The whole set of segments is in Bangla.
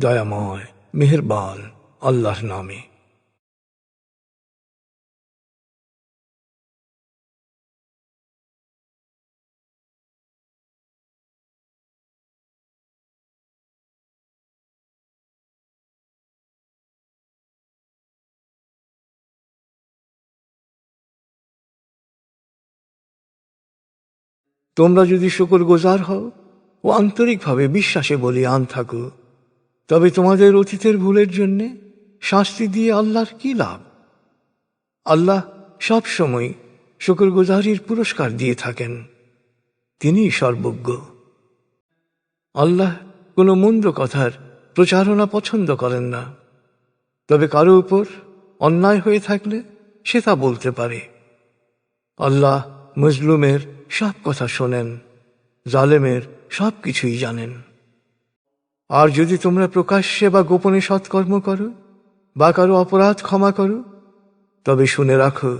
দয়াময় মেহেরবান আল্লাহর নামে। তোমরা যদি শুকরগুজার হও ও আন্তরিকভাবে বিশ্বাসে বলীয়ান থাকো, তবে তোমাদের অতীতের ভুলের জন্যে শাস্তি দিয়ে আল্লাহর কি লাভ? আল্লাহ সব সময় শুকরগুজারির পুরস্কার দিয়ে থাকেন, তিনিই সর্বজ্ঞ। আল্লাহ কোনো মন্দ কথার প্রচারণা পছন্দ করেন না, তবে কারো উপর অন্যায় হয়ে থাকলে সে তা বলতে পারে। আল্লাহ মজলুমের সব কথা শোনেন, জালেমের সব কিছুই জানেন। আর যদি তোমরা প্রকাশ্যে বা গোপনে সৎকর্ম করো বা কারো অপরাধ ক্ষমা করো, তবে শুনে রাখো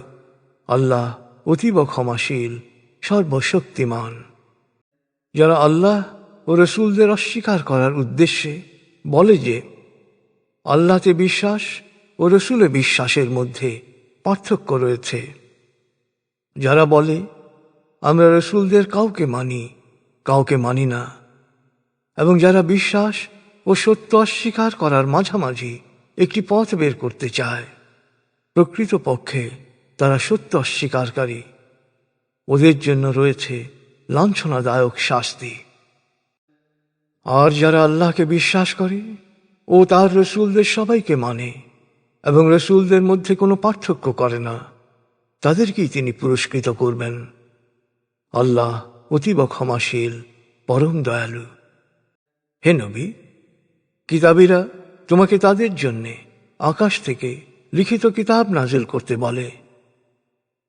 আল্লাহ অতীব ক্ষমাশীল, সর্বশক্তিমান। যারা আল্লাহ ও রসুলদের অস্বীকার করার উদ্দেশ্যে বলে যে আল্লাহতে বিশ্বাস ও রসুলে বিশ্বাসের মধ্যে পার্থক্য রয়েছে, যারা বলে আমরা রসুলদের কাউকে মানি, কাউকে মানি না, এবং যারা বিশ্বাস ও সত্য অস্বীকার করার মাঝামাঝি একটি পথ বের করতে চায়, প্রকৃতপক্ষে তারা সত্য অস্বীকারী। ওদের জন্য রয়েছে লাঞ্ছনাদায়ক শাস্তি। আর যারা আল্লাহকে বিশ্বাস করে ও তার রসুলদের সবাইকে মানে এবং রসুলদের মধ্যে কোনো পার্থক্য করে না, তাদেরকেই তিনি পুরস্কৃত করবেন। আল্লাহ অতীব ক্ষমাশীল, পরম দয়ালু। হে নবী, কিতাবীরা তোমাকে তাদের জন্যে আকাশ থেকে লিখিত কিতাব নাজিল করতে বলে,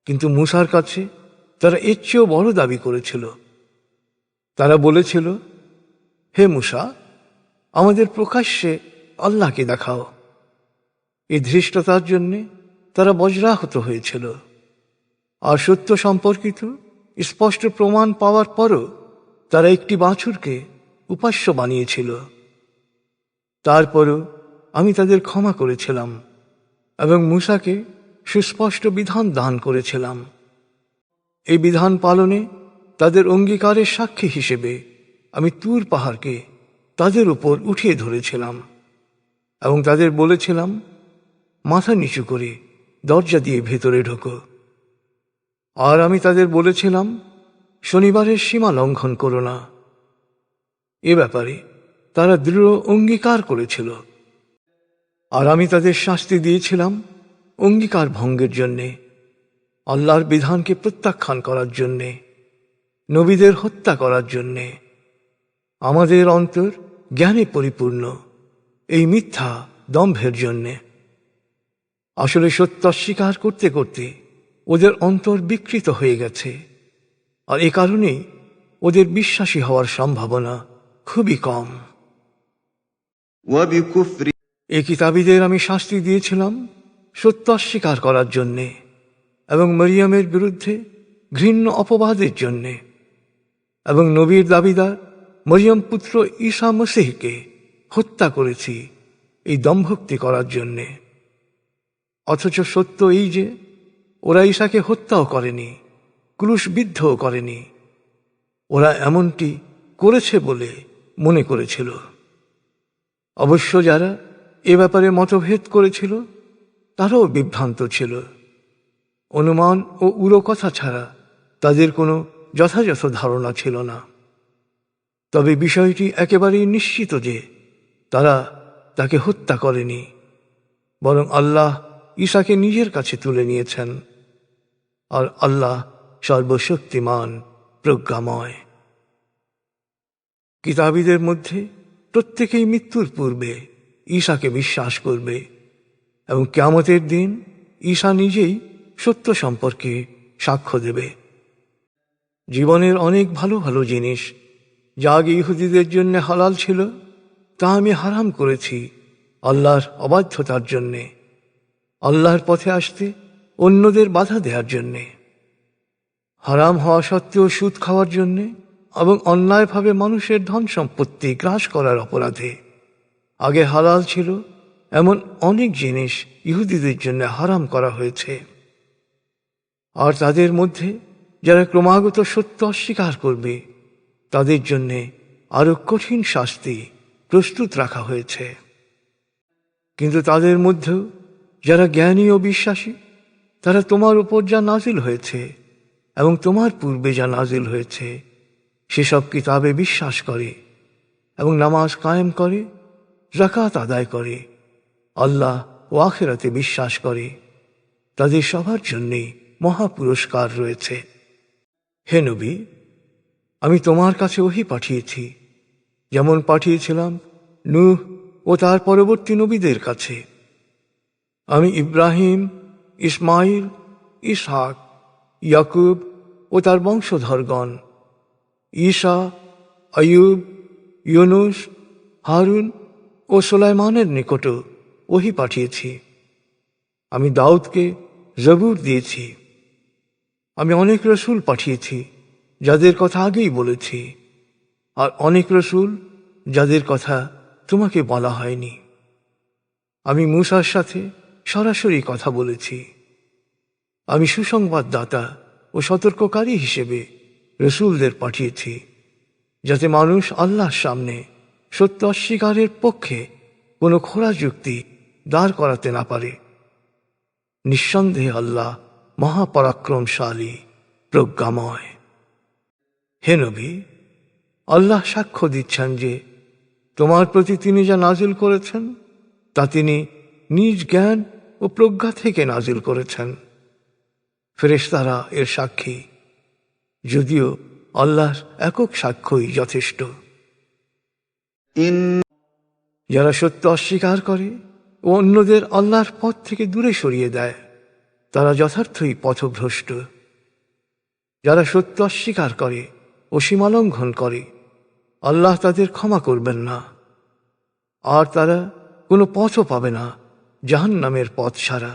কিন্তু মূসার কাছে তারা এর চেয়েও বড় দাবি করেছিল। তারা বলেছিল, হে মূসা, আমাদের প্রকাশ্যে আল্লাহকে দেখাও। এই ধৃষ্টতার জন্যে তারা বজ্রাহত হয়েছিল। আর সত্য সম্পর্কিত স্পষ্ট প্রমাণ পাওয়ার পরও তারা একটি বাছুরকে উপাস্য বানিয়েছিল। তারপরও আমি তাদের ক্ষমা করেছিলাম এবং মূসাকে সুস্পষ্ট বিধান দান করেছিলাম। এই বিধান পালনে তাদের অঙ্গীকারের সাক্ষী হিসেবে আমি তুর পাহাড়কে তাদের উপর উঠিয়ে ধরেছিলাম এবং তাদের বলেছিলাম, মাথা নিচু করে দরজা দিয়ে ভেতরে ঢোকো। আর আমি তাদের বলেছিলাম, শনিবারের সীমা লঙ্ঘন করো না। এ ব্যাপারে তারা দৃঢ় অঙ্গীকার করেছিল। আর আমি তাদের শাস্তি দিয়েছিলাম অঙ্গীকার ভঙ্গের জন্যে, আল্লাহর বিধানকে প্রত্যাখ্যান করার জন্যে, নবীদের হত্যা করার জন্যে। আমাদের অন্তর জ্ঞানে পরিপূর্ণ এই মিথ্যা দম্ভের জন্যে। আসলে সত্য অস্বীকার করতে করতে ওদের অন্তর বিকৃত হয়ে গেছে, আর এ কারণেই ওদের বিশ্বাসী হওয়ার সম্ভাবনা খুবই কম। এই কিতাবীদের আমি শাস্তি দিয়েছিলাম সত্য অস্বীকার করার জন্যে এবং মরিয়মের বিরুদ্ধে ঘৃণ্য অপবাদের জন্যে, এবং নবীর দাবিদার মরিয়ম পুত্র ঈসা মসীহকে হত্যা করেছি এই দম্ভক্তি করার জন্যে। অথচ সত্য এই যে ওরা ঈসাকে হত্যাও করেনি, ক্রুশবিদ্ধও করেনি। ওরা এমনটি করেছে বলে মনে করেছিল। অবশ্য যারা এ ব্যাপারে মতভেদ করেছিল তারাও বিভ্রান্ত ছিল। অনুমান ও উড়ো কথা ছাড়া তাদের কোনো যথাযথ ধারণা ছিল না। তবে বিষয়টি একেবারেই নিশ্চিত যে তারা তাকে হত্যা করেনি, বরং আল্লাহ ঈসাকে নিজের কাছে তুলে নিয়েছেন। আর আল্লাহ সর্বশক্তিমান, প্রজ্ঞাময়। কিতাবীদের মধ্যে প্রত্যেকেই মৃত্যুর পূর্বে ঈসাকে বিশ্বাস করবে এবং কিয়ামতের দিন ঈসা নিজেই সত্য সম্পর্কে সাক্ষ্য দেবে। জীবনের অনেক ভালো ভালো জিনিস যা আগে ইহুদিদের জন্য হালাল ছিল, তা আমি হারাম করেছি আল্লাহর অবাধ্যতার জন্যে, আল্লাহর পথে আসতে অন্যদের বাধা দেওয়ার জন্যে। হারাম হওয়া সত্ত্বেও সুদ খাওয়ার জন্যে এবং অন্যায়ভাবে মানুষের ধন সম্পত্তি গ্রাস করার অপরাধে। আগে হালাল ছিল এমন অনেক জিনিস ইহুদিদের জন্য হারাম করা হয়েছে। আর তাদের মধ্যে যারা ক্রমাগত সত্য অস্বীকার করবে তাদের জন্যে আরো কঠিন শাস্তি প্রস্তুত রাখা হয়েছে। কিন্তু তাদের মধ্যেও যারা জ্ঞানী ও বিশ্বাসী, তারা তোমার উপর যা নাজিল হয়েছে এবং তোমার পূর্বে যা নাজিল হয়েছে সেসব কিতাবে বিশ্বাস করে এবং নামাজ কায়েম করে, যাকাত আদায় করে, আল্লাহ ও আখিরাতে বিশ্বাস করে, তাদের সবার জন্যেই মহা পুরস্কার রয়েছে। হে নবী, আমি তোমার কাছে ওহী পাঠিয়েছি যেমন পাঠিয়েছিলাম নূহ ও তার পরবর্তী নবীদের কাছে। আমি ইব্রাহিম, ইসমাইল, ইসহাক, ইয়াকুব ও তার বংশধরগণ, ঈসা, আইয়ুব, ইউনুস, হারুন ও সুলাইমানের নিকটও ওহী পাঠিয়েছি। আমি দাউদকে জবুর দিয়েছি। আমি অনেক রসুল পাঠিয়েছি যাদের কথা আগেই বলেছি, আর অনেক রসুল যাদের কথা তোমাকে বলা হয়নি। আমি মূসার সাথে সরাসরি কথা বলেছি। আমি সুসংবাদদাতা ও সতর্ককারী হিসেবে রসুলদের পাঠিয়েছি, যাতে মানুষ আল্লাহর সামনে সত্য অস্বীকারের পক্ষে কোনো খোঁড়া যুক্তি দাঁড় করাতে না পারে। নিঃসন্দেহে আল্লাহ মহাপরাক্রমশালী, প্রজ্ঞাময়। হে নবী, আল্লাহ সাক্ষ্য দিচ্ছেন যে তোমার প্রতি তিনি যা নাজিল করেছেন তা তিনি নিজ জ্ঞান ও প্রজ্ঞা থেকে নাজিল করেছেন। ফেরেশতারা এর সাক্ষী, যদিও আল্লাহর একক সাক্ষ্যই যথেষ্ট। যারা সত্য অস্বীকার করে ও অন্যদের আল্লাহর পথ থেকে দূরে সরিয়ে দেয় তারা যথার্থই পথভ্রষ্ট। যারা সত্য অস্বীকার করে ও সীমালঙ্ঘন করে আল্লাহ তাদের ক্ষমা করবেন না, আর তারা কোনো পথও পাবে না জাহান্নামের পথ ছাড়া।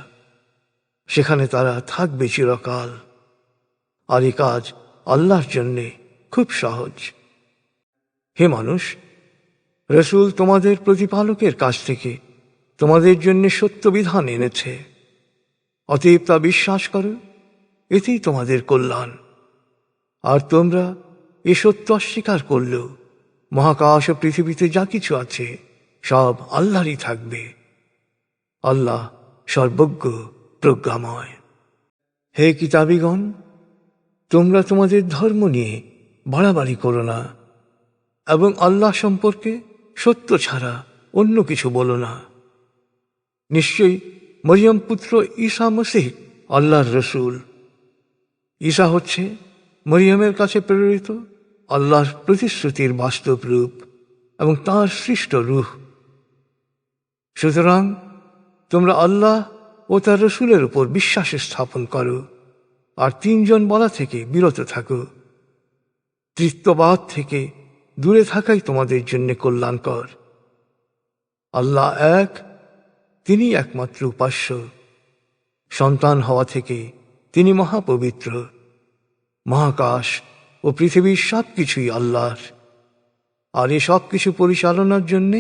সেখানে তারা থাকবে চিরকাল। আর এই কাজ আল্লাহর জন্যে খুব সহজ। হে মানুষ, রসুল তোমাদের প্রতিপালকের কাছ থেকে তোমাদের জন্য সত্য বিধান এনেছে, অতএব তা বিশ্বাস করো, এতেই তোমাদের কল্যাণ। আর তোমরা এ সত্য অস্বীকার করলেও মহাকাশ ও পৃথিবীতে যা কিছু আছে সব আল্লাহরই থাকবে। আল্লাহ সর্বজ্ঞ, প্রজ্ঞাময়। হে কিতাবীগণ, তোমরা তোমাদের ধর্ম নিয়ে বাড়াবাড়ি করো না এবং আল্লাহ সম্পর্কে সত্য ছাড়া অন্য কিছু বলো না। নিশ্চয়ই মরিয়ম পুত্র ঈসা মসীহ আল্লাহর রসুল। ঈসা হচ্ছে মরিয়মের কাছে প্রেরিত আল্লাহর প্রতিশ্রুতির বাস্তব রূপ এবং তাঁর সৃষ্ট রূহ। সুতরাং তোমরা আল্লাহ ও তার রসুলের উপর বিশ্বাস স্থাপন করো আর তিনজন বলা থেকে বিরত থাকো। তৃতীয়বাদ থেকে দূরে থাকাই তোমাদের জন্য কল্যাণকর। আল্লাহ এক, তিনি একমাত্র উপাস্য। সন্তান হওয়া থেকে তিনি মহাপবিত্র। মহাকাশ ও পৃথিবীর সব কিছুই আল্লাহর, আর এ সব কিছু পরিচালনার জন্য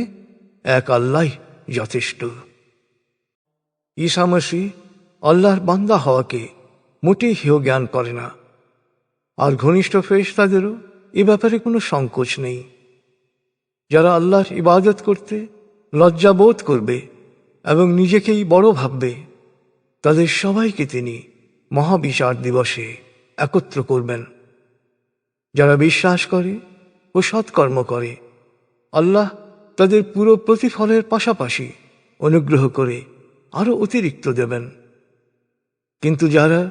এক আল্লাহই যথেষ্ট। ঈসা মসীহ আল্লাহর বান্দা হওয়াকে মোটেই হেয় জ্ঞান করে না, আর ঘনিষ্ঠ ফেরেশতাদেরও এ ব্যাপারে কোনো সংকোচ নেই। যারা আল্লাহর ইবাদত করতে লজ্জাবোধ করবে এবং নিজেকেই বড় ভাববে তাদের সবাইকে তিনি মহাবিচার দিবসে একত্র করবেন। যারা বিশ্বাস করে ও সৎকর্ম করে আল্লাহ তাদের পুরো প্রতিফলের পাশাপাশি অনুগ্রহ করে আরো অতিরিক্ত দেবেন। কিন্তু যারা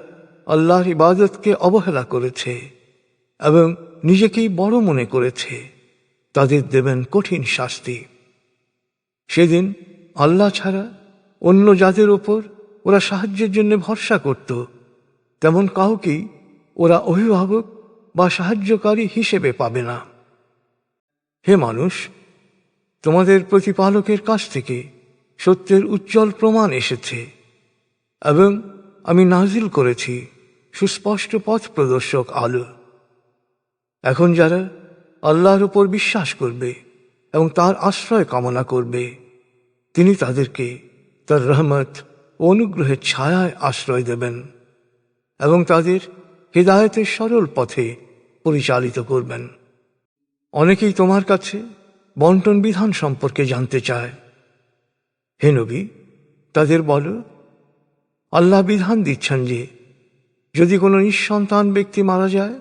আল্লাহর ইবাদতকে অবহেলা করেছে এবং নিজেকেই বড় মনে করেছে তাদের দেবেন কঠিন শাস্তি। সেদিন আল্লাহ ছাড়া অন্য যাদের ওপর ওরা সাহায্যের জন্য ভরসা করত তেমন কাউকেই ওরা অভিভাবক বা সাহায্যকারী হিসেবে পাবে না। হে মানুষ, তোমাদের প্রতিপালকের কাছ থেকে সত্যের উজ্জ্বল প্রমাণ এসেছে এবং আমি নাজিল করেছি সুস্পষ্ট পথ প্রদর্শক আলো। এখন যারা আল্লাহর উপর বিশ্বাস করবে এবং তার আশ্রয় কামনা করবে তিনি তাদেরকে তার রহমত ও অনুগ্রহের ছায়ায় আশ্রয় দেবেন এবং তাদের হিদায়াতের সরল পথে পরিচালিত করবেন। অনেকেই তোমার কাছে বন্টন বিধান সম্পর্কে জানতে চায়। হে নবী, তাদের বলো, আল্লাহ বিধান দিচ্ছেন যে যদি কোনো নিঃসন্তান ব্যক্তি মারা যায়,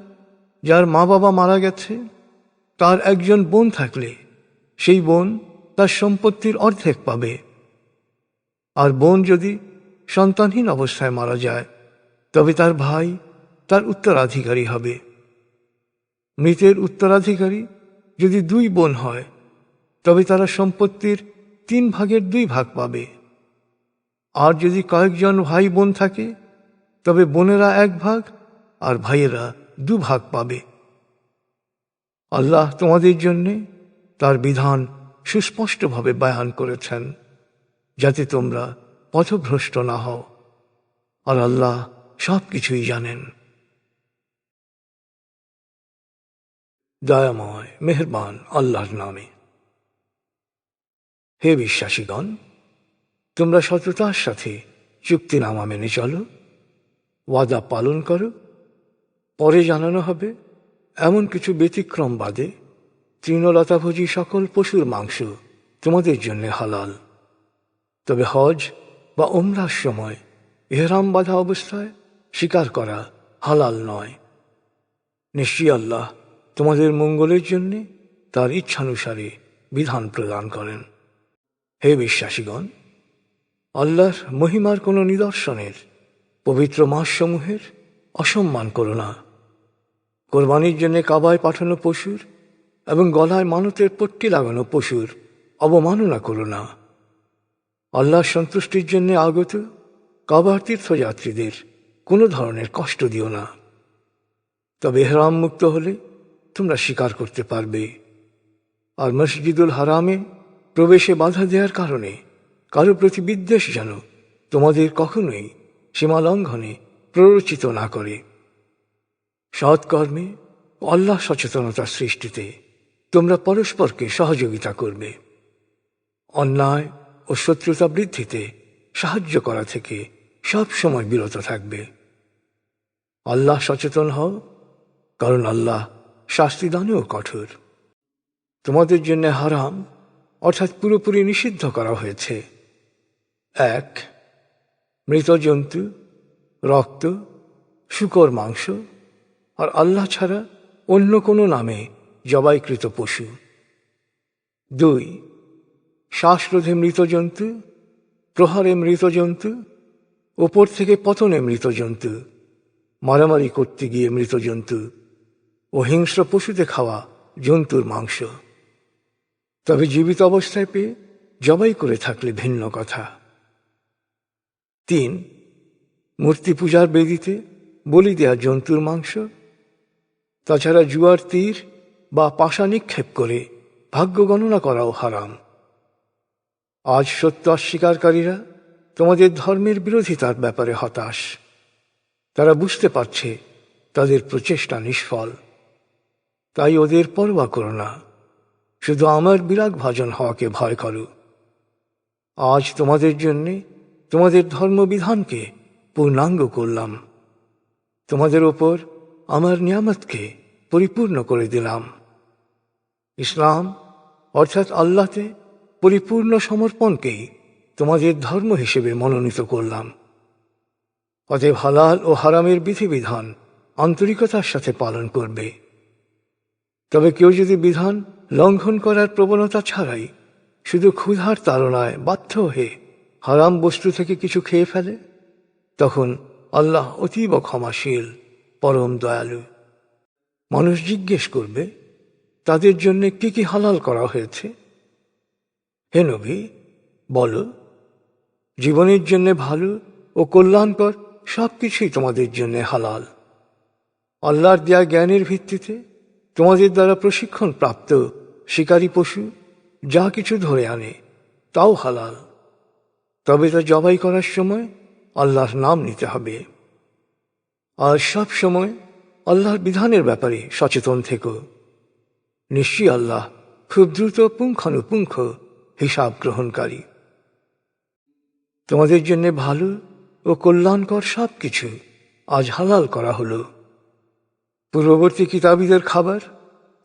যার মা বাবা মারা গেছে, তার একজন বোন থাকলে সেই বোন তার সম্পত্তির অর্ধেক পাবে। আর বোন যদি সন্তানহীন অবস্থায় মারা যায়, তবে তার ভাই তার উত্তরাধিকারী হবে। মৃতের উত্তরাধিকারী যদি 2 বোন হয়, তবে তারা সম্পত্তির 3/2 ভাগ পাবে। আর যদি কয়েকজন ভাই বোন থাকে, তবে বোনেরা 1 ভাগ আর ভাইয়েরা 2 ভাগ পাবে। আল্লাহ তোমাদের জন্যে তার বিধান সুস্পষ্টভাবে বয়ান করেছেন, যাতে তোমরা পথভ্রষ্ট না হও। আর আল্লাহ সব কিছুই জানেন। দয়াময় মেহেরবান আল্লাহর নামে। হে বিশ্বাসীগণ, তোমরা সততার সাথে চুক্তিনামা মেনে চলো, ওয়াদা পালন করো। পরে জানানো হবে এমন কিছু ব্যতিক্রম বাদে তৃণলতাভোজী সকল পশুর মাংস তোমাদের জন্য হালাল। তবে হজ বা উমরার সময় ইহরাম বাঁধা অবস্থায় শিকার করা হালাল নয়। নিশ্চয়ই আল্লাহ তোমাদের মঙ্গলের জন্য তার ইচ্ছানুসারে বিধান প্রদান করেন। হে বিশ্বাসীগণ, আল্লাহর মহিমার কোনো নিদর্শনের পবিত্র মাসসমূহের অসম্মান করো না। কোরবানির জন্য কাবায় পাঠানো পশুর এবং গলায় মানতের পট্টি লাগানো পশুর অবমাননা করো না। আল্লাহর সন্তুষ্টির জন্য আগত কাবার তীর্থযাত্রীদের কোনো ধরনের কষ্ট দিও না। তবে ইহরাম মুক্ত হলে তোমরা শিকার করতে পারবে। আর মসজিদুল হারামে প্রবেশে বাধা দেওয়ার কারণে কারো প্রতি বিদ্বেষ যেন তোমাদের কখনোই সীমা লঙ্ঘনে প্ররোচিত না করে। সৎকর্মে ও আল্লাহ সচেতনতা সৃষ্টিতে তোমরা পরস্পরকে সহযোগিতা করবে। অন্যায় ও শত্রুতা বৃদ্ধিতে সাহায্য করা থেকে সব সময় বিরত থাকবে। আল্লাহ সচেতন হও, কারণ আল্লাহ শাস্তিদানেও কঠোর। তোমাদের জন্য হারাম অর্থাৎ পুরোপুরি নিষিদ্ধ করা হয়েছে 1. মৃত জন্তু, রক্ত, শূকর মাংস আর আল্লাহ ছাড়া অন্য কোনো নামে জবাইকৃত পশু। 2. শ্বাসরোধে মৃত জন্তু, প্রহারে মৃত জন্তু, ওপর থেকে পতনে মৃত জন্তু, মারামারি করতে গিয়ে মৃত জন্তু ও হিংস্র পশুতে খাওয়া জন্তুর মাংস। তবে জীবিত অবস্থায় পেয়ে জবাই করে থাকলে ভিন্ন কথা। 3. মূর্তি পূজার বেদিতে বলি দেয়া জন্তুর মাংস। তাছাড়া জুয়ার তীর বা পাশা নিক্ষেপ করে ভাগ্য গণনা করাও হারাম। আজ সত্য অস্বীকারীরা তোমাদের ধর্মের বিরোধিতার ব্যাপারে হতাশ। তারা বুঝতে পারছে তাদের প্রচেষ্টা নিষ্ফল। তাই ওদের পরোয়া করো না, শুধু আমার বিরাগ ভাজন হওয়াকে ভয় করো। আজ তোমাদের জন্যে তোমাদের ধর্মবিধানকে পূর্ণাঙ্গ করলাম। তোমাদের ওপর আমার নিয়ামতকে পরিপূর্ণ করে দিলাম। ইসলাম অর্থাৎ আল্লাহতে পরিপূর্ণ সমর্পণকেই তোমাদের ধর্ম হিসেবে মনোনীত করলাম। অতএব হালাল ও হারামের বিধিবিধান আন্তরিকতার সাথে পালন করবে। তবে কেউ যদি বিধান লঙ্ঘন করার প্রবণতা ছাড়াই শুধু ক্ষুধার তাড়নায় বাধ্য হয়ে হারাম বস্তু থেকে কিছু খেয়ে ফেলে, তখন আল্লাহ অতীব ক্ষমাশীল, পরম দয়ালু। মানুষ জিজ্ঞেস করবে, তাদের জন্য কি কি হালাল করা হয়েছে? হে নবী, বলো, জীবনের জন্য ভালো ও কল্যাণকর সবকিছুই তোমাদের জন্য হালাল। আল্লাহর দেয়া জ্ঞানের ভিত্তিতে তোমাদের দ্বারা প্রশিক্ষণ প্রাপ্ত শিকারী পশু যা কিছু ধরে আনে তাও হালাল। তবে তা জবাই করার সময় আল্লাহর নাম নিতে হবে। আর সব সময় আল্লাহর বিধানের ব্যাপারে সচেতন থেকো। নিশ্চয়ই আল্লাহ খুব দ্রুত পুঙ্খানুপুঙ্খ হিসাব গ্রহণকারী। তোমাদের জন্য ভালো ও কল্যাণকর সব কিছু আজ হালাল করা হলো। পূর্ববর্তী কিতাবীদের খাবার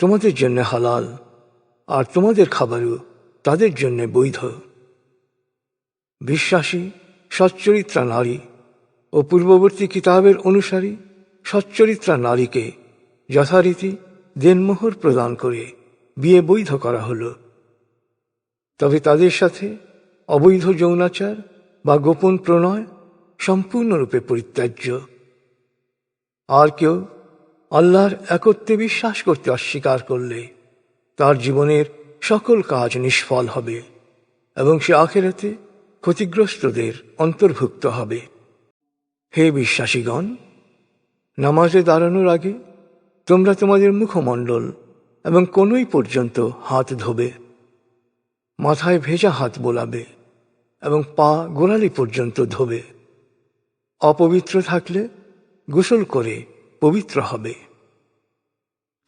তোমাদের জন্য হালাল, আর তোমাদের খাবারও তাদের জন্য বৈধ। বিশ্বাসী সচ্চরিত্রা নারী ও পূর্ববর্তী কিতাবের অনুসারী সচ্চরিত্রা নারীকে যথারীতি দেনমোহর প্রদান করে বিয়ে বৈধ করা হল। তবে তাদের সাথে অবৈধ যৌনাচার বা গোপন প্রণয় সম্পূর্ণরূপে পরিত্যাজ্য। আর কেউ আল্লাহর একত্বে বিশ্বাস করতে অস্বীকার করলে তার জীবনের সকল কাজ নিষ্ফল হবে এবং সে আখিরাতে ক্ষতিগ্রস্তদের অন্তর্ভুক্ত হবে। হে বিশ্বাসীগণ, নামাজে দাঁড়ানোর আগে তোমরা তোমাদের মুখমণ্ডল এবং কনুই পর্যন্ত হাত ধোবে, মাথায় ভেজা হাত বোলাবে এবং পা গোড়ালি পর্যন্ত ধোবে। অপবিত্র থাকলে গোসল করে পবিত্র হবে।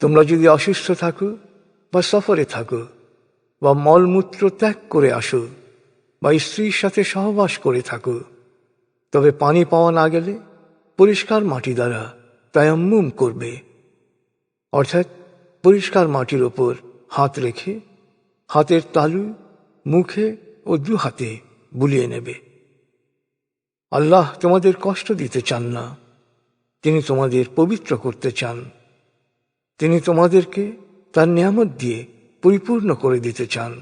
তোমরা যদি অসুস্থ থাকো বা সফরে থাকো বা মলমূত্র ত্যাগ করে আসো বা স্ত্রীর সাথে সহবাস করে থাকো, তবে পানি পাওয়া না গেলে পরিষ্কার মাটি দ্বারা তায়াম্মুম করবে, অর্থাৎ পরিষ্কার মাটির ওপর হাত রেখে হাতের তালু মুখে ও দু হাতে বুলিয়ে নেবে। আল্লাহ তোমাদের কষ্ট দিতে চান না, তিনি তোমাদের পবিত্র করতে চান। তিনি তোমাদেরকে তার নিয়ামত দিয়ে পরিপূর্ণ করে দিতে চান,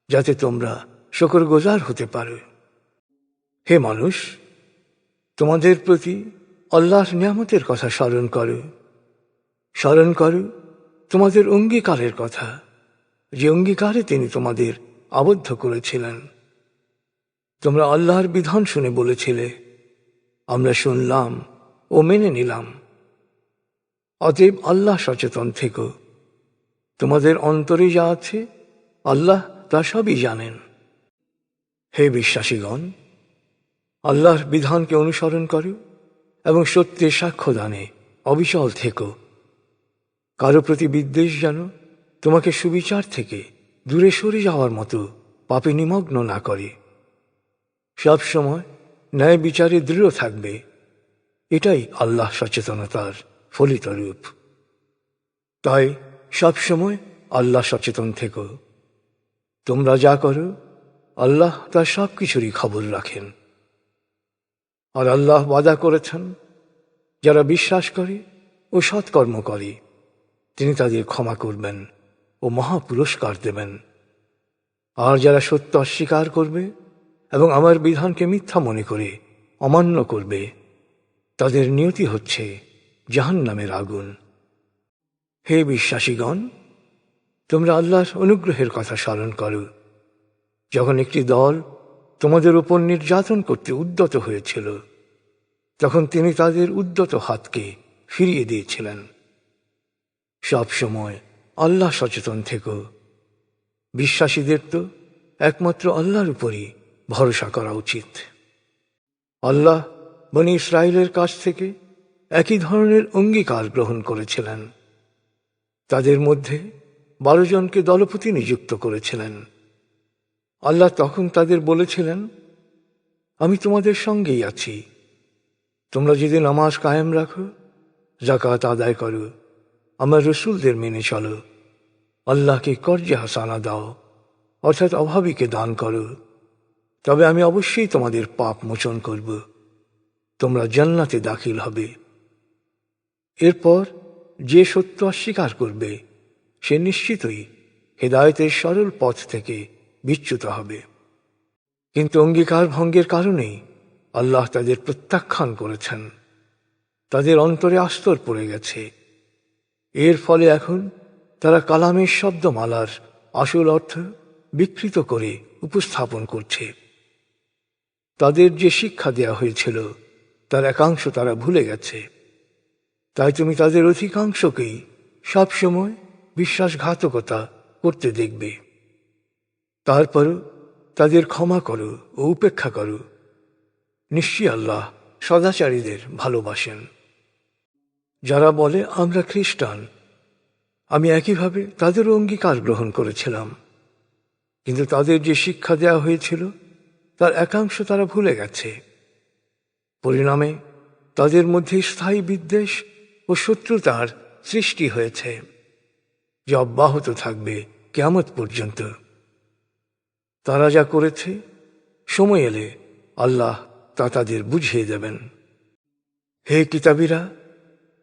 যাতে তোমরা শুকরগুজার হতে পারো। হে মানুষ, তোমাদের প্রতি আল্লাহর নিয়ামতের কথা স্মরণ করো। স্মরণ করো তোমাদের অঙ্গীকারের কথা, যে অঙ্গীকারে তিনি তোমাদের আবদ্ধ করেছিলেন। তোমরা আল্লাহর বিধান শুনে বলেছিলে, আমরা শুনলাম ও মেনে নিলাম। অতএব আল্লাহ সচেতন থেকো। তোমাদের অন্তরে যা আছে আল্লাহ তা সবই জানেন। হে বিশ্বাসীগণ, আল্লাহর বিধানকে অনুসরণ করো এবং সত্যের সাক্ষ্যদানে অবিচল থেকো। কারো প্রতি বিদ্বেষ যেন তোমাকে সুবিচার থেকে দূরে সরে যাওয়ার মতো পাপে নিমগ্ন না করে। সবসময় ন্যায় বিচারে দৃঢ় থাকবে, এটাই আল্লাহ সচেতনতার ফলিত রূপ। তাই সবসময় আল্লাহ সচেতন থেকো। তোমরা যা করো আল্লাহ তার সব কিছুরই খবর রাখেন। আর আল্লাহ ওয়াদা করেছেন, যারা বিশ্বাস করে ও সৎকর্ম করে তিনি তাদের ক্ষমা করবেন ও মহা পুরস্কার দেবেন। আর যারা সত্য অস্বীকার করবে এবং আমার বিধানকে মিথ্যা মনে করে অমান্য করবে, তাদের নিয়তি হচ্ছে জাহান্নামের আগুন। হে বিশ্বাসীগণ, তোমরা আল্লাহর অনুগ্রহের কথা স্মরণ করো, যখন একটি দল তোমাদের উপর নির্যাতন করতে উদ্যত হয়েছিল, তখন তিনি তাদের উদ্যত হাতকে ফিরিয়ে দিয়েছিলেন। সব সময় আল্লাহ সচেতন থেকো। বিশ্বাসীদের তো একমাত্র আল্লাহর উপরই ভরসা করা উচিত। আল্লাহ বনী ইসরায়েলের কাছ থেকে একই ধরনের অঙ্গীকার গ্রহণ করেছিলেন। তাদের মধ্যে 12 জনকে দলপতি নিযুক্ত করেছিলেন। আল্লাহ তখন তাদের বলেছিলেন, আমি তোমাদের সঙ্গেই আছি। তোমরা যদি নামাজ কায়েম রাখো, যাকাত আদায় করো, আমার রসুলদের মেনে চলো, আল্লাহকে কর্জে হাসানা দাও, অর্থাৎ অভাবীকে দান করো, তবে আমি অবশ্যই তোমাদের পাপ মোচন করব, তোমরা জান্নাতে দাখিল হবে। এরপর যে সত্য অস্বীকার করবে সে নিশ্চিতই হেদায়েতের সরল পথ থেকে বিচ্যুত হবে। কিন্তু অঙ্গীকার ভঙ্গের কারণেই আল্লাহ তাদের প্রত্যাখ্যান করেছেন। তাদের অন্তরে আস্তর পড়ে গেছে। এর ফলে এখন তারা কালামের শব্দমালার আসল অর্থ বিকৃত করে উপস্থাপন করছে। তাদের যে শিক্ষা দেয়া হয়েছিল তার একাংশ তারা ভুলে গেছে। তাই তুমি তাদের অধিকাংশকেই সবসময় বিশ্বাসঘাতকতা করতে দেখবে। তারপরও তাদের ক্ষমা করো ও উপেক্ষা করো। নিশ্চয়ই আল্লাহ সদাচারীদের ভালোবাসেন। যারা বলে আমরা খ্রিস্টান, আমি একইভাবে তাদেরও অঙ্গীকার গ্রহণ করেছিলাম, কিন্তু তাদের যে শিক্ষা দেওয়া হয়েছিল তার একাংশ তারা ভুলে গেছে। পরিণামে তাদের মধ্যে স্থায়ী বিদ্বেষ ও শত্রুতার সৃষ্টি হয়েছে, যা অব্যাহত থাকবে কিয়ামত পর্যন্ত। তারা যা করেছে সময় এলে আল্লাহ তা তাদের বুঝিয়ে দেবেন। হে কিতাবীরা,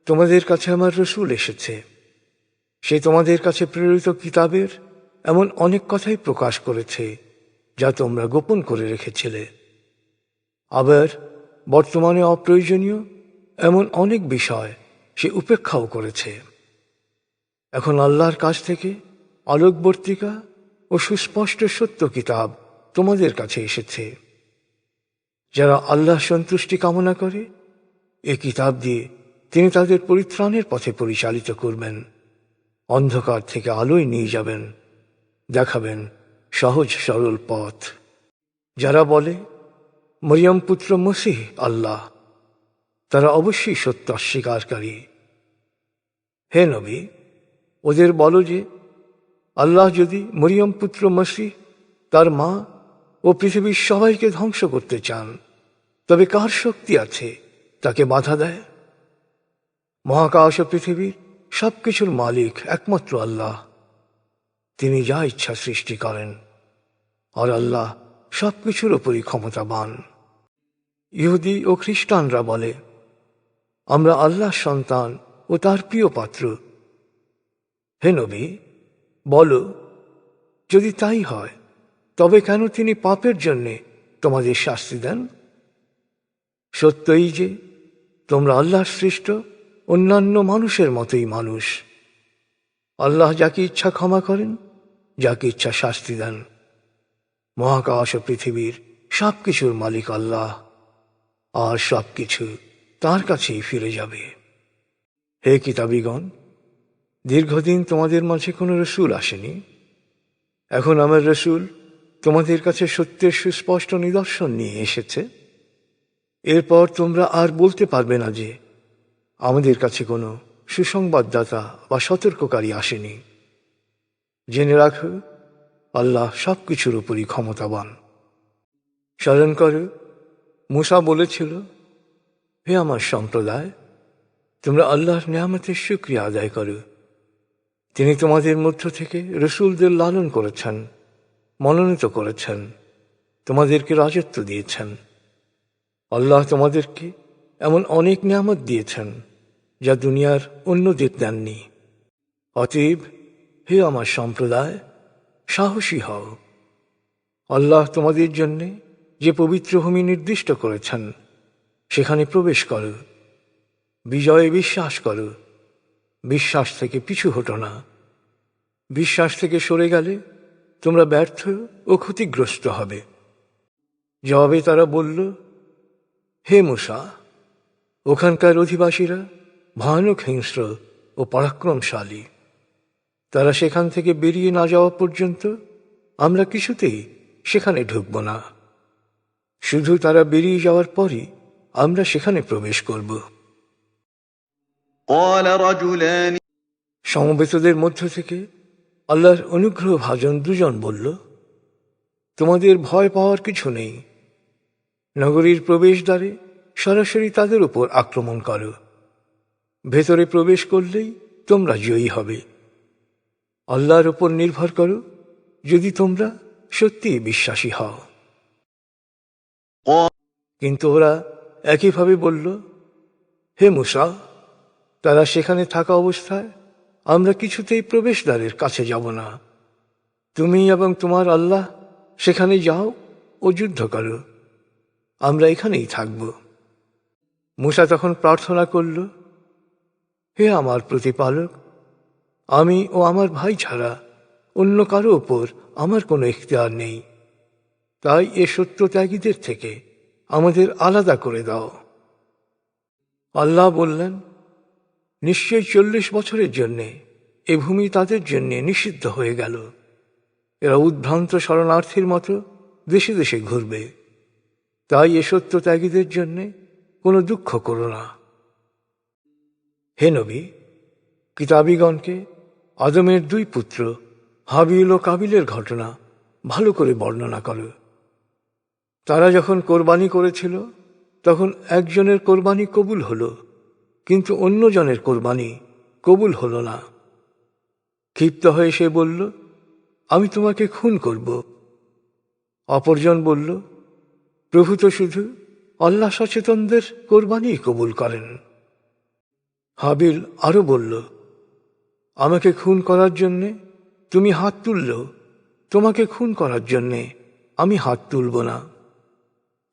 তোমাদের কাছে আমার রসূল এসেছে। সে তোমাদের কাছে প্রেরিত কিতাবের এমন অনেক কথাই প্রকাশ করেছে যা তোমরা গোপন করে রেখেছিলে। আবার বর্তমানে অপ্রয়োজনীয় এমন অনেক বিষয় সে উপেক্ষাও করেছে। এখন আল্লাহর কাছ থেকে আলোকবর্তিকা ও সুস্পষ্ট সত্য কিতাব তোমাদের কাছে এসেছে। যারা আল্লাহ সন্তুষ্টি কামনা করে, এ কিতাব দিয়ে তিনি তাদের পরিত্রাণের পথে পরিচালিত করবেন, অন্ধকার থেকে আলোয় নিয়ে যাবেন, দেখাবেন সহজ সরল পথ। যারা বলে মরিয়ম পুত্র মসিহ আল্লাহ, তারা অবশ্যই সত্য অস্বীকারী। হে নবী, ওদের বলো যে আল্লাহ যদি মরিয়ম পুত্র মসিহ, তার মা ও পৃথিবীর সবাইকে ধ্বংস করতে চান, তবে কার শক্তি আছে তাকে বাধা দেয়? মহাকাশ ও পৃথিবীর সবকিছুর মালিক একমাত্র আল্লাহ। তিনি যা ইচ্ছা সৃষ্টি করেন, আর আল্লাহ সবকিছুর উপরই ক্ষমতাবান। ইহুদি ও খ্রিস্টানরা বলে আমরা আল্লাহর সন্তান ও তার প্রিয় পাত্র। হে নবী, বলো যদি তাই হয় তবে কেন তিনি পাপের জন্যে তোমাদের শাস্তি দেন? সত্যই যে তোমরা আল্লাহর সৃষ্ট অন্যান্য মানুষের মতোই মানুষ। আল্লাহ যাকে ইচ্ছা ক্ষমা করেন, যাকে ইচ্ছা শাস্তি দেন। মহাকাশ ও পৃথিবীর সবকিছুর মালিক আল্লাহ, আর সবকিছু তার কাছেই ফিরে যাবে। হে কিতাবীগণ, দীর্ঘদিন তোমাদের মাঝে কোনো রসূল আসেনি। এখন আমার রসূল তোমাদের কাছে সত্যের সুস্পষ্ট নিদর্শন নিয়ে এসেছে। এরপর তোমরা আর বলতে পারবে না যে আমাদের কাছে কোনো সুসংবাদদাতা বা সতর্ককারী আসেনি। জেনে রাখো, আল্লাহ সবকিছুর উপরই ক্ষমতাবান। স্মরণ করো, মূসা বলেছিল, হে আমার সম্প্রদায়, তোমরা আল্লাহর নিয়ামতের শুকরিয়া আদায় করো। তিনি তোমাদের মধ্য থেকে রসূলদের লালন করেছেন, মনোনীত করেছেন, তোমাদেরকে রাজত্ব দিয়েছেন। আল্লাহ তোমাদেরকে এমন অনেক নিয়ামত দিয়েছেন যা দুনিয়ার অন্যদের দেননি। অতএব হে আমার সম্প্রদায়, সাহসী হও। আল্লাহ তোমাদের জন্যে যে পবিত্র ভূমি নির্দিষ্ট করেছেন সেখানে প্রবেশ করো। বিজয়ে বিশ্বাস করো, বিশ্বাস থেকে পিছু হটো না। বিশ্বাস থেকে সরে গেলে তোমরা ব্যর্থ ও ক্ষতিগ্রস্ত হবে। জবাবে তারা বলল, হে মূসা, ওখানকার অধিবাসীরা ভয়ানক হিংস্র ও পরাক্রমশালী। তারা সেখান থেকে বেরিয়ে না যাওয়া পর্যন্ত আমরা কিছুতেই সেখানে ঢুকব না। শুধু তারা বেরিয়ে যাওয়ার পরই আমরা সেখানে প্রবেশ করব। সমবেতদের মধ্য থেকে আল্লাহর অনুগ্রহ ভাজন দুজন বলল, তোমাদের ভয় পাওয়ার কিছু নেই। নগরীর প্রবেশদ্বারে সরাসরি তাদের উপর আক্রমণ করো। ভেতরে প্রবেশ করলেই তোমরা জয়ী হবে। আল্লাহর উপর নির্ভর করো যদি তোমরা সত্যিই বিশ্বাসী হও। কিন্তু ওরা একইভাবে বলল, হে মূসা, তারা সেখানে থাকা অবস্থায় আমরা কিছুতেই প্রবেশদ্বারের কাছে যাব না। তুমি এবং তোমার আল্লাহ সেখানে যাও ও যুদ্ধ করো, আমরা এখানেই থাকব। মূসা তখন প্রার্থনা করল, হে আমার প্রতিপালক, আমি ও আমার ভাই ছাড়া অন্য কারো ওপর আমার কোনো ইখতিয়ার নেই, তাই এ সত্যত্যাগীদের থেকে আমাদের আলাদা করে দাও। আল্লাহ বললেন, নিশ্চয়ই 40 বছরের জন্যে এ ভূমি তাদের জন্যে নিষিদ্ধ হয়ে গেল। এরা উদ্ভ্রান্ত শরণার্থীর মতো দেশে দেশে ঘুরবে, তাই এ সত্যত্যাগীদের জন্যে কোনো দুঃখ করো না। হে নবী, কিতাবীগণকে আদমের 2 পুত্র হাবিল ও কাবিলের ঘটনা ভালো করে বর্ণনা করো। তারা যখন কোরবানি করেছিল তখন একজনের কোরবানি কবুল হলো, কিন্তু অন্যজনের কোরবানি কবুল হলো না। ক্ষিপ্ত হয়ে সে বলল, আমি তোমাকে খুন করব। অপরজন বলল, প্রভু তো শুধু আল্লাহ সচেতনদের কোরবানি কবুল করেন। হাবিল আরো বলল, আমাকে খুন করার জন্যে তুমি হাত তুললেও তোমাকে খুন করার জন্যে আমি হাত তুলব না,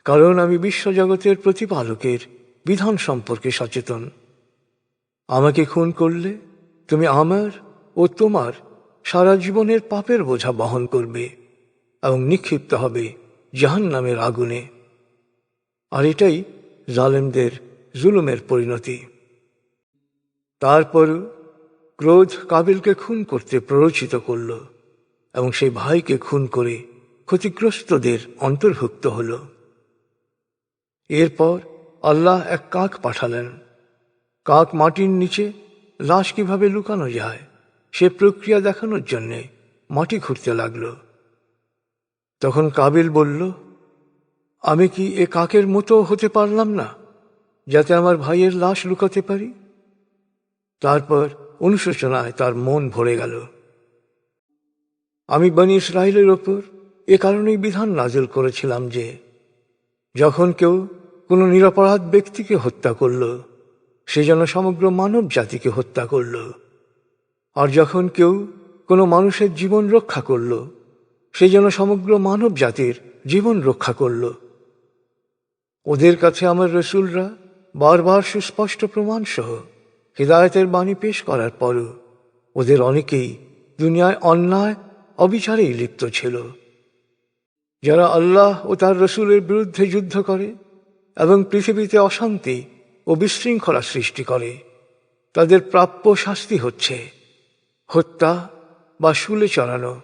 কারণ আমি বিশ্বজগতের প্রতিপালকের বিধান সম্পর্কে সচেতন। আমাকে খুন করলে তুমি আমার ও তোমার সারা জীবনের পাপের বোঝা বহন করবে এবং নিক্ষিপ্ত হবে জাহান্নামের আগুনে। আর এটাই জালেমদের জুলুমের পরিণতি। তারপর ক্রোধ কাবিলকে খুন করতে প্ররোচিত করল এবং সেই ভাইকে খুন করে ক্ষতিগ্রস্তদের অন্তর্ভুক্ত হল। এরপর আল্লাহ এক কাক পাঠালেন। কাক মাটির নিচে লাশ কিভাবে লুকানো যায় সে প্রক্রিয়া দেখানোর জন্যে মাটি খুঁড়তে লাগল। তখন কাবিল বলল, আমি কি এ কাকের মতো হতে পারলাম না যাতে আমার ভাইয়ের লাশ লুকাতে পারি? তারপর অনুশোচনায় তার মন ভরে গেল। আমি বনী ইসরাইলের ওপর এ কারণেই বিধান নাজিল করেছিলাম যে যখন কেউ কোনো নিরপরাধ ব্যক্তিকে হত্যা করল সে যেন সমগ্র মানব জাতিকে হত্যা করল, আর যখন কেউ কোনো মানুষের জীবন রক্ষা করল সে যেন সমগ্র মানব জাতির জীবন রক্ষা করল। ওদের কাছে আমার রসুলরা বারবার সুস্পষ্ট প্রমাণ সহ হিদায়তের বাণী পেশ করার পরও ওদের অনেকেই দুনিয়ায় অন্যায় অবিচারেই লিপ্ত ছিল। যারা আল্লাহ ও তার রসুলের বিরুদ্ধে যুদ্ধ করে এবং পৃথিবীতে অশান্তি ও বিশৃঙ্খলা সৃষ্টি করে তাদের প্রাপ্য শাস্তি হচ্ছে হত্যা বা শুলে চড়ানো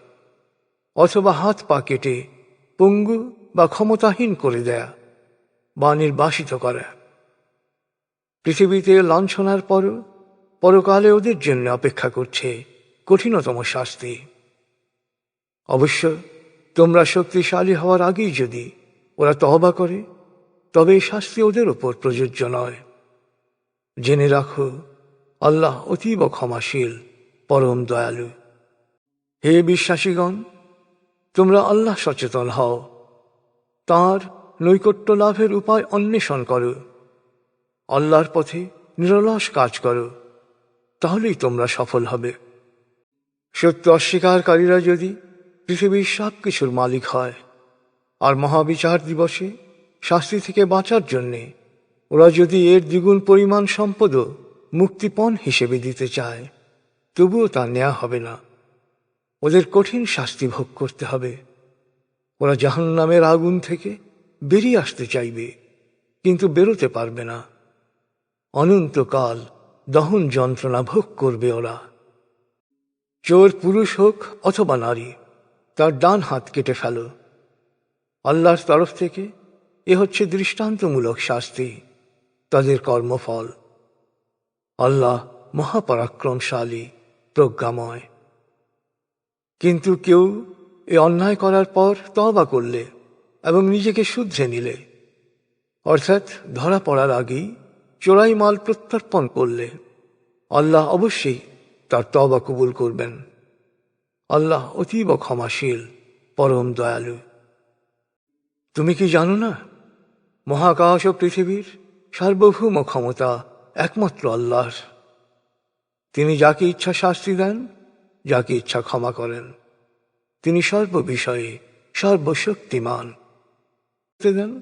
অথবা হাত পা কেটে পঙ্গু বা ক্ষমতাহীন করে দেয়া বা নির্বাসিত করা। পৃথিবীতে লাঞ্ছনার পরও পরকালে ওদের জন্য অপেক্ষা করছে কঠিনতম শাস্তি। অবশ্য তোমরা শক্তিশালী হওয়ার আগেই যদি ওরা তওবা করে তবে এই শাস্তি ওদের ওপর প্রযোজ্য নয়। জেনে রাখো, আল্লাহ অতীব ক্ষমাশীল, পরম দয়ালু। হে বিশ্বাসীগণ, তোমরা আল্লাহ সচেতন হও, তাঁর নৈকট্য লাভের উপায় অন্বেষণ করো, আল্লাহর পথে নিরলস কাজ করো, তাহলেই তোমরা সফল হবে। সত্য অস্বীকারীরা যদি পৃথিবীর সব কিছুর মালিক হয় আর মহাবিচার দিবসে শাস্তি থেকে বাঁচার জন্যে ওরা যদি এর দ্বিগুণ পরিমাণ সম্পদও মুক্তিপণ হিসেবে দিতে চায় তবুও তা নেওয়া হবে না। ওদের কঠিন শাস্তি ভোগ করতে হবে। ওরা জাহান্নামের আগুন থেকে বেরিয়ে আসতে চাইবে কিন্তু বেরোতে পারবে না। অনন্তকাল দহন যন্ত্রণা ভোগ করবে ওরা। চোর পুরুষ হোক অথবা নারী, তার ডান হাত কেটে ফেলো। আল্লাহর তরফ থেকে এ হচ্ছে দৃষ্টান্তমূলক শাস্তি, তাদের কর্মফল। আল্লাহ মহাপরাক্রমশালী, প্রজ্ঞাময়। কিন্তু কেউ এ অন্যায় করার পর তওবা করলে এবং নিজেকে শুধরে নিলে, অর্থাৎ ধরা পড়ার আগেই চোরাই মাল প্রত্যর্পণ করলে, আল্লাহ অবশ্যই তার তওবা কবুল করবেন। আল্লাহ অতীব ক্ষমাশীল, পরম দয়ালু। তুমি কি জানো না, মহাকাশ ও পৃথিবীর সার্বভৌম ক্ষমতা একমাত্র আল্লাহর। তিনি যাকে ইচ্ছা শাস্তি দেন, যাকে ইচ্ছা ক্ষমা করেন। তিনি সর্ববিষয়ে সর্বশক্তিমান। দেন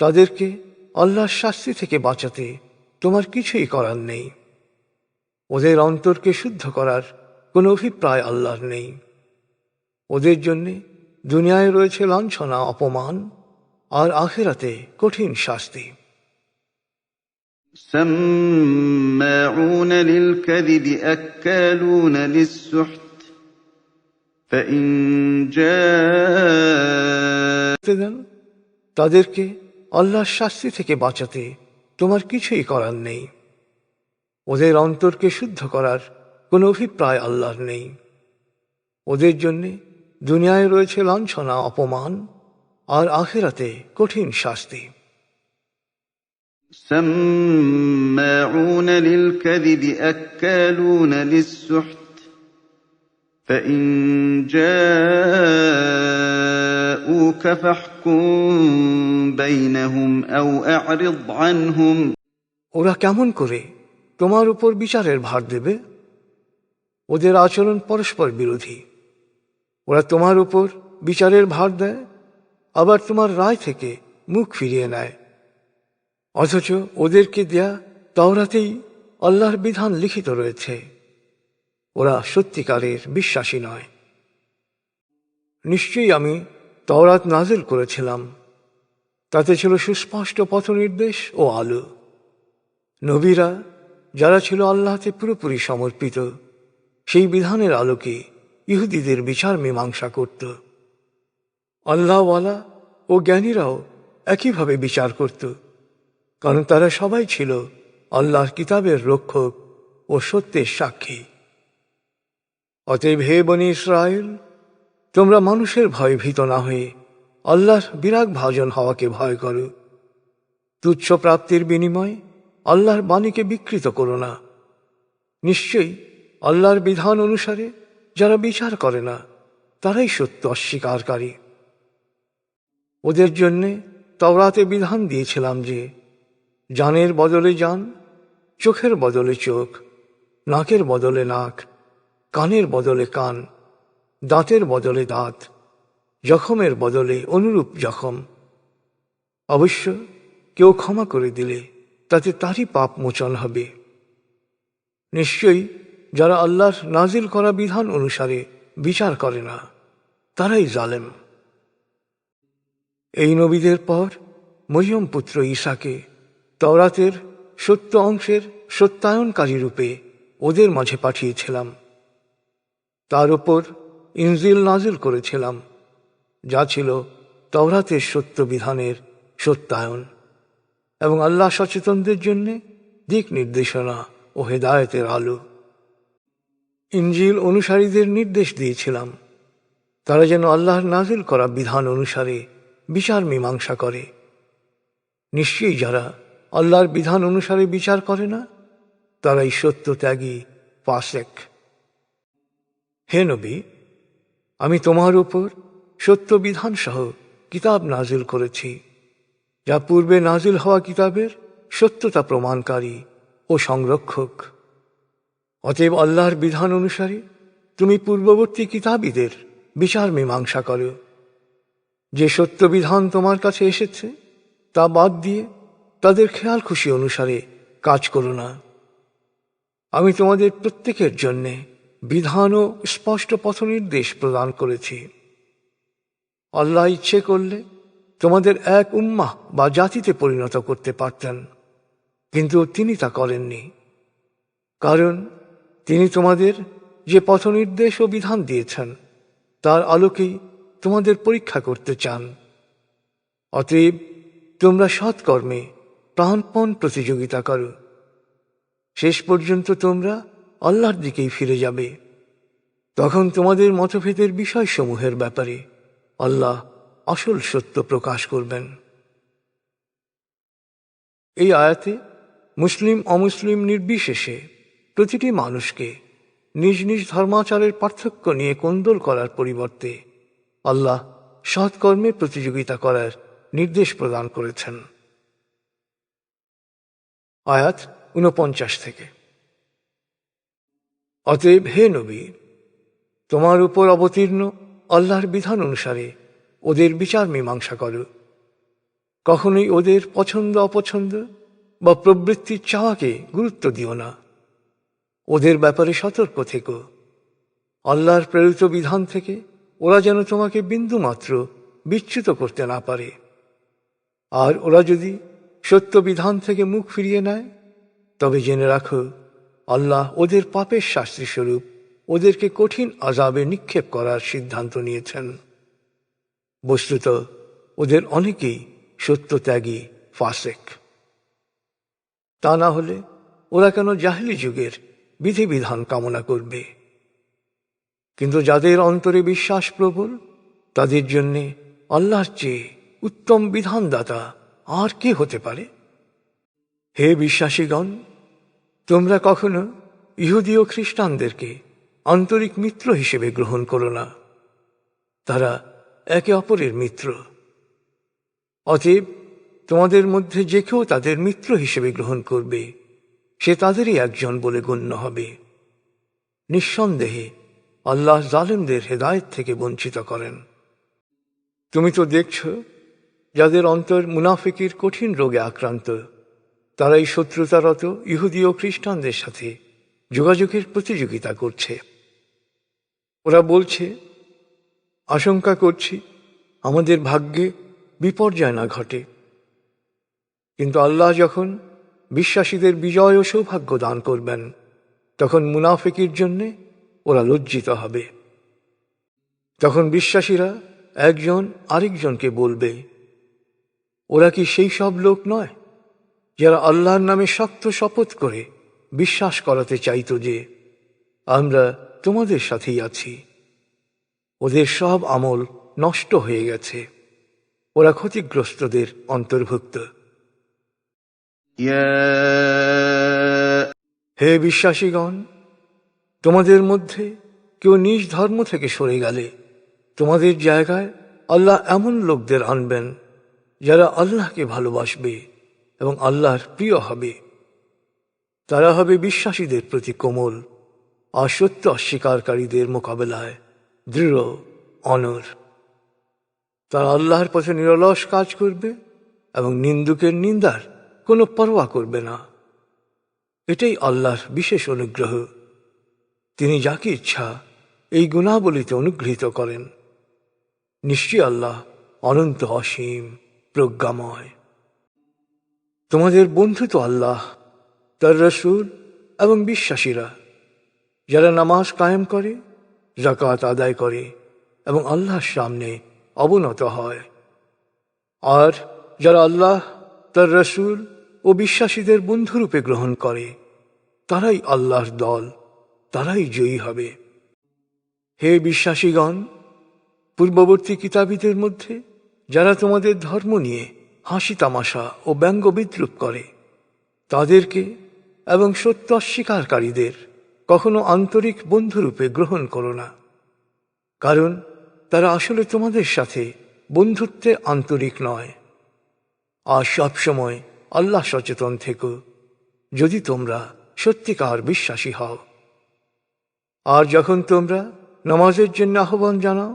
তাদেরকে আল্লাহর শাস্তি থেকে বাঁচাতে তোমার কিছুই করার নেই। ওদের অন্তরকে শুদ্ধ করার কোনো অভিপ্রায় আল্লাহর নেই। ওদের জন্যে দুনিয়ায় রয়েছে লাঞ্ছনা, অপমান, আর আখিরাতে কঠিন শাস্তি। سماعون للكذب أكالون للسحت فإن দেন তাদেরকে আল্লাহর শাস্তি থেকে বাঁচাতে তোমার কিছুই করার নেই। ওদের অন্তরকে শুদ্ধ করার কোনো অভিপ্রায় আল্লাহর নেই। ওদের জন্যে দুনিয়ায় রয়েছে লাঞ্ছনা, অপমান, আর আখিরাতে কঠিন শাস্তি। سماعون للكذب أكالون للسحت فإن جاءوك فاحكم بينهم أو أعرض عنهم। ওরা কেমন করে তোমার উপর বিচারের ভার দেবে? ওদের আচরণ পরস্পর বিরোধী। ওরা তোমার উপর বিচারের ভার দেয়, আবার তোমার রায় থেকে মুখ ফিরিয়ে নেয়, অথচ ওদেরকে দেয়া তাওরাতেই আল্লাহর বিধান লিখিত রয়েছে। ওরা সত্যিকারের বিশ্বাসী নয়। নিশ্চয়ই আমি তাওরাত নাজিল করেছিলাম, তাতে ছিল সুস্পষ্ট পথনির্দেশ ও আলো। নবীরা যারা ছিল আল্লাহতে পুরোপুরি সমর্পিত, সেই বিধানের আলোকে ইহুদিদের বিচার মীমাংসা করত। আল্লাহওয়ালা ও জ্ঞানীরাও একইভাবে বিচার করত, কারণ তারা সবাই ছিল আল্লাহর কিতাবের রক্ষক ও সত্যের সাক্ষী। অতএব হে বনী ইসরায়েল, তোমরা মানুষের ভয়ে ভীত না হয়ে আল্লাহর বিরাগ ভাজন হওয়াকে ভয় করো। তুচ্ছ প্রাপ্তির বিনিময়ে আল্লাহর বাণীকে বিকৃত করো না। নিশ্চয়ই আল্লাহর বিধান অনুসারে যারা বিচার করে না, তারাই সত্য অস্বীকারী। ওদের জন্যে তাওরাতে বিধান দিয়েছিলাম যে জানের বদলে জান, চোখের বদলে চোখ, নাকের বদলে নাক, কানের বদলে কান, দাঁতের বদলে দাঁত, জখমের বদলে অনুরূপ জখম। অবশ্য কেউ ক্ষমা করে দিলে তাতে তারই পাপ মোচন হবে। নিশ্চয়ই যারা আল্লাহর নাজিল করা বিধান অনুসারে বিচার করে না, তারাই জালেম। এই নবীদের পর মরিয়ম পুত্র ঈসাকে তাওরাতের সত্য অংশের সত্যায়নকারী রূপে ওদের মাঝে পাঠিয়েছিলাম। তার উপর ইনজিল নাজিল করেছিলাম, যা ছিল তাওরাতের সত্য বিধানের সত্যায়ন এবং আল্লাহ সচেতনদের জন্য দিক নির্দেশনা ও হেদায়েতের আলো। ইনজিল অনুসারীদের নির্দেশ দিয়েছিলাম তারা যেন আল্লাহর নাজিল করা বিধান অনুসারে বিচার মীমাংসা করে। নিশ্চয়ই যারা আল্লাহর বিধান অনুসারে বিচার করে না, তারাই সত্য ত্যাগী ফাসেক। হে নবী, আমি তোমার উপর সত্য বিধান সহ কিতাব নাজিল করেছি, যা পূর্বে নাজিল হওয়া কিতাবের সত্যতা প্রমাণকারী ও সংরক্ষক। অতএব আল্লাহর বিধান অনুসারে তুমি পূর্ববর্তী কিতাবীদের বিচার মীমাংসা করো। যে সত্য বিধান তোমার কাছে এসেছে তা বাদ দিয়ে তাদের খেয়াল খুশি অনুসারে কাজ করো না। আমি তোমাদের প্রত্যেকের জন্যে বিধান ও স্পষ্ট পথনির্দেশ প্রদান করেছি। আল্লাহ ইচ্ছে করলে তোমাদের এক উম্মাহ বা জাতিতে পরিণত করতে পারতেন, কিন্তু তিনি তা করেননি, কারণ তিনি তোমাদের যে পথনির্দেশ ও বিধান দিয়েছেন তার আলোকেই তোমাদের পরীক্ষা করতে চান। অতএব তোমরা সৎকর্মে প্রাণপণ প্রতিযোগিতা করো। শেষ পর্যন্ত তোমরা আল্লাহর দিকেই ফিরে যাবে। তখন তোমাদের মতভেদের বিষয়সমূহের ব্যাপারে আল্লাহ আসল সত্য প্রকাশ করবেন। এই আয়াতে মুসলিম অমুসলিম নির্বিশেষে প্রতিটি মানুষকে নিজ নিজ ধর্মাচারের পার্থক্য নিয়ে কোন্দল করার পরিবর্তে আল্লাহ সৎকর্মে প্রতিযোগিতা করার নির্দেশ প্রদান করেছেন। আয়াত ৪৯ থেকে। অতএব হে নবী, তোমার উপর অবতীর্ণ আল্লাহর বিধান অনুসারে ওদের বিচার মীমাংসা করো। কখনোই ওদের পছন্দ অপছন্দ বা প্রবৃত্তির চাওয়াকে গুরুত্ব দিও না। ওদের ব্যাপারে সতর্ক থেকো। আল্লাহর প্রেরিত বিধান থেকে ওরা যেন তোমাকে বিন্দুমাত্র বিচ্যুত করতে না পারে। আর ওরা যদি সত্য বিধান থেকে মুখ ফিরিয়ে নেয়, তবে জেনে রাখো আল্লাহ ওদের পাপের শাস্তিস্বরূপ ওদেরকে কঠিন আযাবে নিক্ষেপ করার সিদ্ধান্ত নিয়েছেন। বস্তুত ওদের অনেকেই সত্যত্যাগী ফাসেক। তা না হলে ওরা কেন জাহেলি যুগের বিধিবিধান কামনা করবে? কিন্তু যাদের অন্তরে বিশ্বাস প্রবল, তাদের জন্যে আল্লাহর চেয়ে উত্তম বিধানদাতা আর কে হতে পারে? হে বিশ্বাসীগণ, তোমরা কখনো ইহুদি ও খ্রিস্টানদেরকে আন্তরিক মিত্র হিসেবে গ্রহণ করো না। তারা একে অপরের মিত্র। অতএব তোমাদের মধ্যে যে কেউ তাদের মিত্র হিসেবে গ্রহণ করবে, সে তাদেরই একজন বলে গণ্য হবে। নিঃসন্দেহে আল্লাহ জালেমদের হেদায়েত থেকে বঞ্চিত করেন। তুমি তো দেখছ, যাদের অন্তর মুনাফিকির কঠিন রোগে আক্রান্ত, তারাই শত্রুতারত ইহুদি ও খ্রিস্টানদের সাথে যোগাযোগের প্রতিযোগিতা করছে। ওরা বলছে, আশঙ্কা করছি আমাদের ভাগ্যে বিপর্যয় না ঘটে। কিন্তু আল্লাহ যখন বিশ্বাসীদের বিজয় ও সৌভাগ্য দান করবেন, তখন মুনাফিকির জন্যে ওরা লজ্জিত হবে। তখন বিশ্বাসীরা একজন আরেকজনকে বলবে, ওরা কি সেই সব লোক নয় যারা আল্লাহর নামে শক্ত শপথ করে বিশ্বাস করাতে চাইত যে আমরা তোমাদের সাথেই আছি? ওদের সব আমল নষ্ট হয়ে গেছে, ওরা ক্ষতিগ্রস্তদের অন্তর্ভুক্ত। হে বিশ্বাসীগণ, তোমাদের মধ্যে কেউ নিজ ধর্ম থেকে সরে গেলে তোমাদের জায়গায় আল্লাহ এমন লোকদের আনবেন যারা আল্লাহকে ভালোবাসবে এবং আল্লাহর প্রিয় হবে। তারা হবে বিশ্বাসীদের প্রতি কোমল, আর সত্য অস্বীকারীদের মোকাবেলায় দৃঢ় অনর। তারা আল্লাহর পথে নিরলস কাজ করবে এবং নিন্দুকের নিন্দার কোনো পরোয়া করবে না। এটাই আল্লাহর বিশেষ অনুগ্রহ। তিনি যাকে ইচ্ছা এই গুণাবলীতে অনুগৃহীত করেন। নিশ্চয়ই আল্লাহ অনন্ত অসীম প্রজ্ঞাময়। তোমাদের বন্ধু তো আল্লাহ, তার রাসূল এবং বিশ্বাসীরা, যারা নামাজ কায়েম করে, যাকাত আদায় করে এবং আল্লাহর সামনে অবনত হয়। আর যারা আল্লাহ, তার রাসূল ও বিশ্বাসীদের বন্ধুরূপে গ্রহণ করে, তারাই আল্লাহর দল, তারাই জয়ী হবে। হে বিশ্বাসীগণ, পূর্ববর্তী কিতাবীদের মধ্যে যারা তোমাদের ধর্ম নিয়ে হাসি তামাশা ও ব্যঙ্গ বিদ্রুপ করে, তাদেরকে এবং সত্য অস্বীকারীদের কখনো আন্তরিক বন্ধুরূপে গ্রহণ করো না, কারণ তারা আসলে তোমাদের সাথে বন্ধুত্বে আন্তরিক নয়। আর সবসময় আল্লাহ সচেতন থেকো, যদি তোমরা সত্যিকার বিশ্বাসী হও। আর যখন তোমরা নামাজের জন্য আহ্বান জানাও,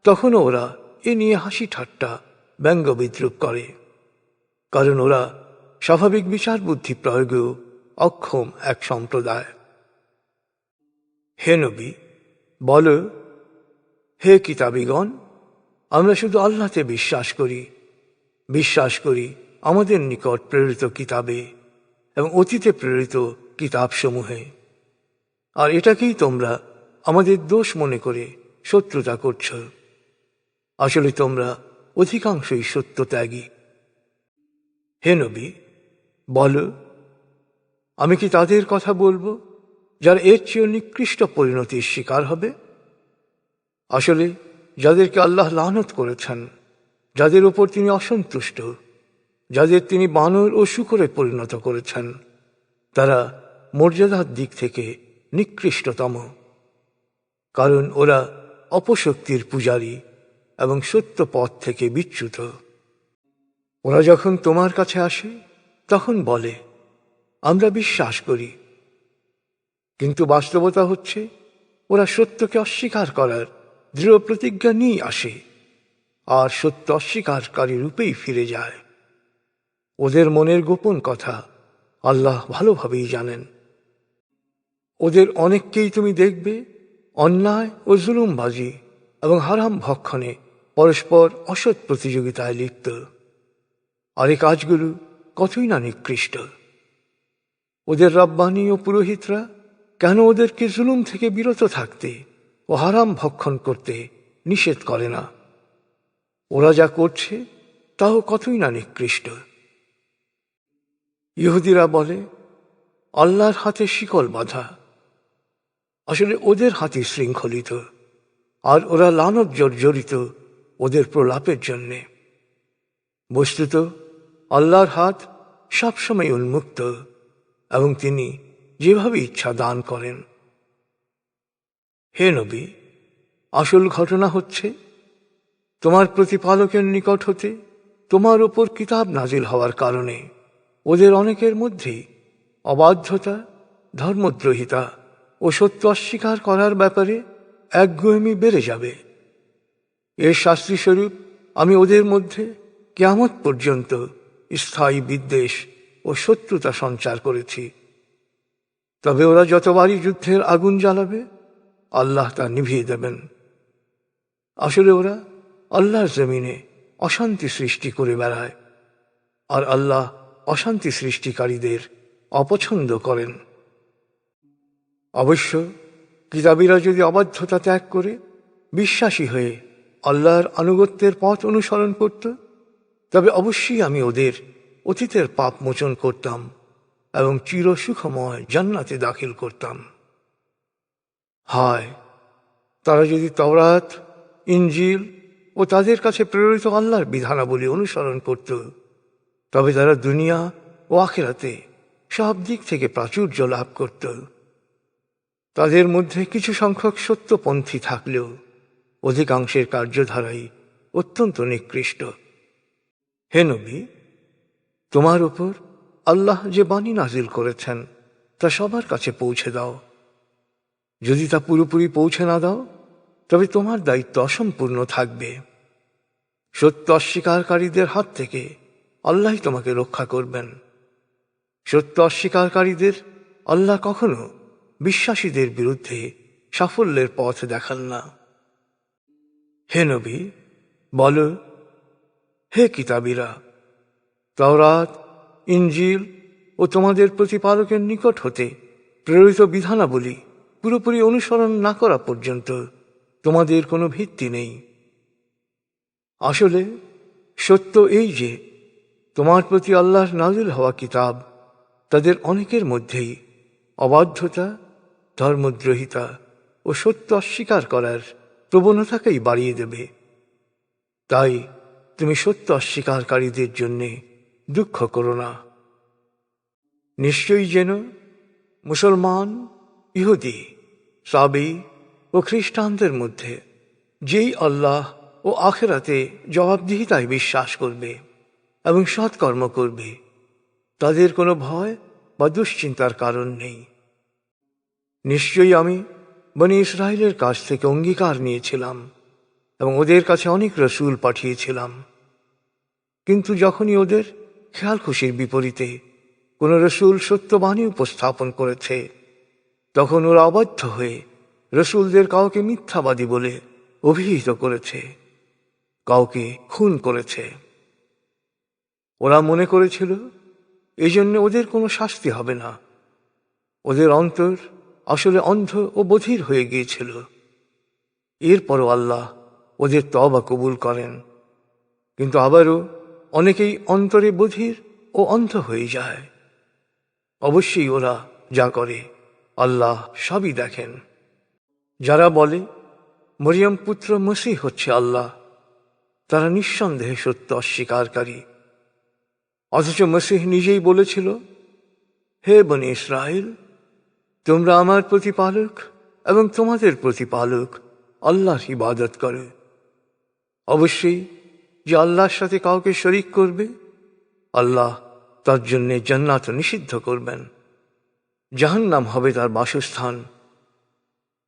তখনও ওরা এ নিয়ে হাসি ঠাট্টা ব্যঙ্গ বিদ্রুপ করে, কারণ ওরা স্বাভাবিক বিচার বুদ্ধি প্রয়োগেও অক্ষম এক সম্প্রদায়। হে নবী, বল, হে কিতাবীগণ, আমরা শুধু আল্লাহতে বিশ্বাস করি আমাদের নিকট প্রেরিত কিতাবে এবং অতীতে প্রেরিত কিতাবসমূহে। আর এটাকেই তোমরা আমাদের দোষ মনে করে শত্রুতা করছ। আসলে তোমরা অধিকাংশই সত্যত্যাগী। হে নবী, বল, আমি কি তাদের কথা বলবো যারা এর চেয়েও নিকৃষ্ট পরিণতির শিকার হবে? আসলে যাদেরকে আল্লাহ লানত করেছেন, যাদের উপর তিনি অসন্তুষ্ট, যাদের তিনি বানর ও শূকরে পরিণত করেছেন, তারা মর্যাদার দিক থেকে নিকৃষ্টতম, কারণ ওরা অপশক্তির পূজারী এবং সত্য পথ থেকে বিচ্যুত। ওরা যখন তোমার কাছে আসে, তখন বলে, আমরা বিশ্বাস করি, কিন্তু বাস্তবতা হচ্ছে ওরা সত্যকে অস্বীকার করার দৃঢ় প্রতিজ্ঞা নিয়ে আসে আর সত্য অস্বীকারী রূপেই ফিরে যায়। ওদের মনের গোপন কথা আল্লাহ ভালোভাবেই জানেন। ওদের অনেককেই তুমি দেখবে অন্যায় ও জুলুমবাজি এবং হারাম ভক্ষণে পরস্পর অসৎ প্রতিযোগিতায় লিপ্ত। আর এই কাজগুলো কতই না নিকৃষ্ট। ওদের রব্বানী ও পুরোহিতরা কেন ওদেরকে জুলুম থেকে বিরত থাকতে ও হারাম ভক্ষণ করতে নিষেধ করে না? ওরা যা করছে তাও কতই না নিকৃষ্ট। ইহুদিরা বলে, আল্লাহর হাতে শিকল বাঁধা। আসলে ওদের হাতে শৃঙ্খলিত, আর ওরা লানত জর্জরিত ওদের প্রলাপের জন্যে। বস্তুত আল্লাহর হাত সবসময় উন্মুক্ত এবং তিনি যেভাবে ইচ্ছা দান করেন। হে নবী, আসল ঘটনা হচ্ছে তোমার প্রতিপালকের নিকট হতে তোমার উপর কিতাব নাজিল হওয়ার কারণে ওদের অনেকের মধ্যেই অবাধ্যতা, ধর্মদ্রোহিতা ও সত্য অস্বীকার করার ব্যাপারে একগুঁয়েমি বেড়ে যাবে। এর শাস্তিস্বরূপ আমি ওদের মধ্যে কিয়ামত পর্যন্ত স্থায়ী বিদ্বেষ ও শত্রুতা সঞ্চার করেছি। তবে ওরা যতবারই যুদ্ধের আগুন জ্বালাবে আল্লাহ তা নিভিয়ে দেবেন। আসলে ওরা আল্লাহর জমিনে অশান্তি সৃষ্টি করে বেড়ায়, আর আল্লাহ অশান্তি সৃষ্টিকারীদের অপছন্দ করেন। অবশ্য কিতাবীরা যদি অবাধ্যতা ত্যাগ করে বিশ্বাসী হয়ে আল্লাহর আনুগত্যের পথ অনুসরণ করত, তবে অবশ্যই আমি ওদের অতীতের পাপ মোচন করতাম এবং চিরসুখময় জান্নাতে দাখিল করতাম। হায়, তারা যদি তাওরাত, ইনজিল ও তাদের কাছে প্রেরিত আল্লাহর বিধানাবলী অনুসরণ করত, তবে তারা দুনিয়া ও আখিরাতে সব দিক থেকে প্রাচুর্য লাভ করত। তাদের মধ্যে কিছু সংখ্যক সত্যপন্থী থাকলেও অধিকাংশের কার্যধারাই অত্যন্ত নিকৃষ্ট। হে নবী, তোমার উপর আল্লাহ যে বাণী নাজিল করেছেন তা সবার কাছে পৌঁছে দাও। যদি তা পুরোপুরি পৌঁছে না দাও তবে তোমার দায়িত্ব অসম্পূর্ণ থাকবে। সত্য অস্বীকারীদের হাত থেকে আল্লাহই তোমাকে রক্ষা করবেন। সত্য অস্বীকারীদের আল্লাহ কখনো বিশ্বাসীদের বিরুদ্ধে সাফল্যের পথ দেখান না। হে নবী, বলো, হে কিতাবীরা, তাওরাত, ইনজিল ও তোমাদের প্রতিপালকের নিকট হতে প্রেরিত বিধানাবলী পুরোপুরি অনুসরণ না করা পর্যন্ত তোমাদের কোনো ভিত্তি নেই। আসলে সত্য এই যে তোমার প্রতি আল্লাহর নাজিল হওয়া কিতাব তাদের অনেকের মধ্যেই অবাধ্যতা, ধর্মদ্রোহিতা ও সত্য অস্বীকার করার প্রবণতাকেই বাড়িয়ে দেবে। তাই তুমি সত্য অস্বীকারীদের জন্য দুঃখ করো না। নিশ্চয়ই যেন মুসলমান, ইহুদি, সাবি ও খ্রিস্টানদের মধ্যে যেই আল্লাহ ও আখিরাতে জবাবদিহিতায় বিশ্বাস করবে এবং সৎকর্ম করবে, তাদের কোনো ভয় বা দুশ্চিন্তার কারণ নেই। নিশ্চয়ই আমি বনী ইসরায়েলের কাছ থেকে অঙ্গীকার নিয়েছিলাম এবং ওদের কাছে অনেক রসুল পাঠিয়েছিলাম। কিন্তু যখনই ওদের খেয়াল খুশির বিপরীতে কোন রসুল সত্যবাণী উপস্থাপন করেছে, তখন ওরা অবাধ্য হয়ে রসুলদের কাউকে মিথ্যাবাদী বলে অভিহিত করেছে, কাউকে খুন করেছে। ওরা মনে করেছিল এই জন্য ওদের কোনো শাস্তি হবে না। ওদের অন্তর আসলে অন্ধ ও বধির হয়ে গিয়েছিল। এরপরও আল্লাহ ওদের তওবা কবুল করেন, কিন্তু আবারও অনেকেই অন্তরে বধির ও অন্ধ হয়ে যায়। অবশ্যই ওরা যা করে আল্লাহ সবই দেখেন। যারা বলে মরিয়ম পুত্র মসীহ হচ্ছে আল্লাহ, তারা নিঃসন্দেহে সত্য অস্বীকারী। অথচ মসীহ নিজেই বলেছিল, হে বনী ইসরায়েল, তোমরা আমার প্রতিপালক এবং তোমাদের প্রতিপালক আল্লাহর ইবাদত করো। অবশ্যই যে আল্লাহর সাথে কাউকে শরীক করবে, আল্লাহ তার জন্য জান্নাত নিষিদ্ধ করবেন, জাহান্নাম হবে তার বাসস্থান।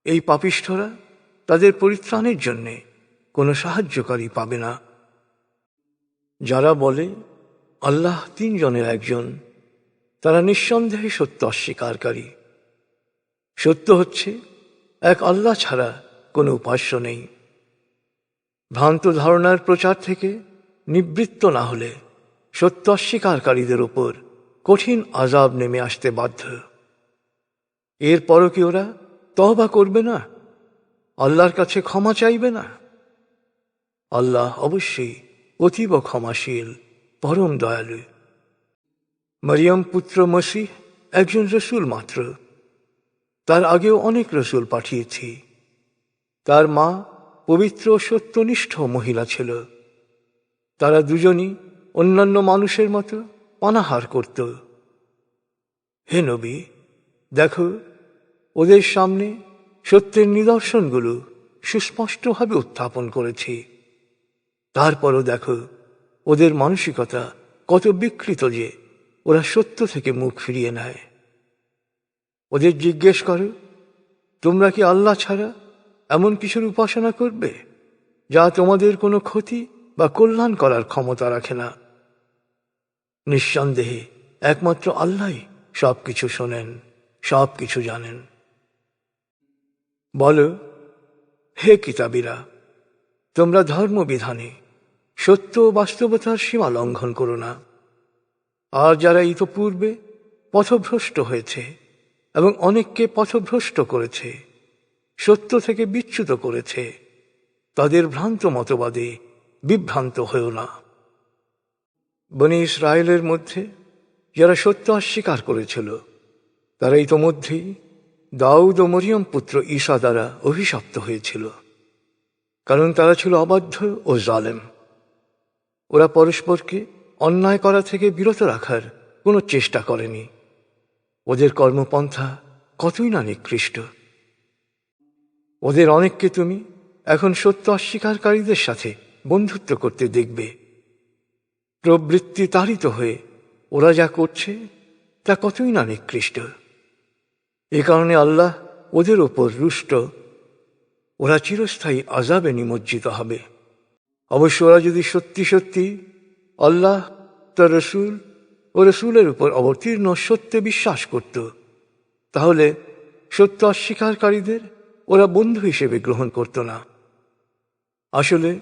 এই পাপিষ্ঠরা তাদের পরিত্রাণের জন্য কোনো সাহায্যকারী পাবে না। যারা বলে আল্লাহ তিনজনের একজন, তারা নিঃসন্দেহে সত্য অস্বীকারী। সত্য হচ্ছে এক আল্লাহ ছাড়া কোনো উপাস্য নেই। ভ্রান্ত ধারণার প্রচার থেকে নিবৃত্ত না হলে সত্য অস্বীকারীদের উপর কঠিন আযাব নেমে আসতে বাধ্য। এরপরও কি ওরা তওবা করবে না, আল্লাহর কাছে ক্ষমা চাইবে না? আল্লাহ অবশ্যই অতীব ক্ষমাশীল, পরম দয়ালু। মরিয়ম পুত্র মসীহ একজন রসুল মাত্র। তার আগেও অনেক রসুল পাঠিয়েছি। তার মা পবিত্র ও সত্যনিষ্ঠ মহিলা ছিল। তারা দুজনই অন্যান্য মানুষের মতো পানাহার করত। হে নবী, দেখো, ওদের সামনে সত্যের নিদর্শনগুলো সুস্পষ্টভাবে উত্থাপন করেছি। তারপরও দেখো ওদের মানসিকতা কত বিকৃত যে ওরা সত্য থেকে মুখ ফিরিয়ে নেয়। ওদের জিজ্ঞেস করো, তোমরা কি আল্লাহ ছাড়া এমন কিছুর উপাসনা করবে যা তোমাদের কোনো ক্ষতি বা কল্যাণ করার ক্ষমতা রাখে না? নিঃসন্দেহে একমাত্র আল্লাহই সবকিছু শোনেন, সবকিছু জানেন। বলো, হে কিতাবীরা, তোমরা ধর্মবিধানে সত্য ও বাস্তবতার সীমা লঙ্ঘন করো না। আর যারা ইতপূর্বে পথভ্রষ্ট হয়েছে এবং অনেককে পথভ্রষ্ট করেছে, সত্য থেকে বিচ্যুত করেছে, তাদের ভ্রান্ত মতবাদে বিভ্রান্ত হয়েও না। বনী ইসরায়েলের মধ্যে যারা সত্য অস্বীকার করেছিল, তারা ইতোমধ্যেই দাউদ ও মরিয়ম পুত্র ঈসা দ্বারা অভিশপ্ত হয়েছিল, কারণ তারা ছিল অবাধ্য ও জালেম। ওরা পরস্পরকে অন্যায় করা থেকে বিরত রাখার কোনো চেষ্টা করেনি। ওদের কর্মপন্থা কতই না নিকৃষ্ট। ওদের অনেককে তুমি এখন সত্য অস্বীকারীদের সাথে বন্ধুত্ব করতে দেখবে। প্রবৃত্তি তাড়িত হয়ে ওরা যা করছে তা কতই না নিকৃষ্ট। এ কারণে আল্লাহ ওদের ওপর রুষ্ট। ওরা চিরস্থায়ী আযাবে নিমজ্জিত হবে। অবশ্য ওরা যদি সত্যি সত্যি আল্লাহ, তার রসূল ও রসূলের উপর অবতীর্ণ সত্যে বিশ্বাস করত, তাহলে সত্য অস্বীকারীদের ওরা বন্ধু হিসেবে গ্রহণ করত না। আসলে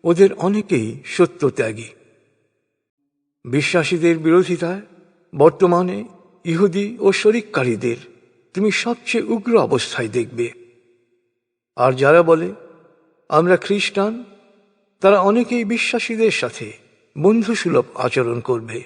ওদের অনেকেই সত্য ত্যাগী। বিশ্বাসীদের বিরোধিতায় বর্তমানে ইহুদি ও শরিককারীদের তুমি সবচেয়ে উগ্র অবস্থায় দেখবে। আর যারা বলে আমরা খ্রিস্টান, তারা অনেকেই বিশ্বাসীদের সাথে বন্ধুসুলভ আচরণ করবে।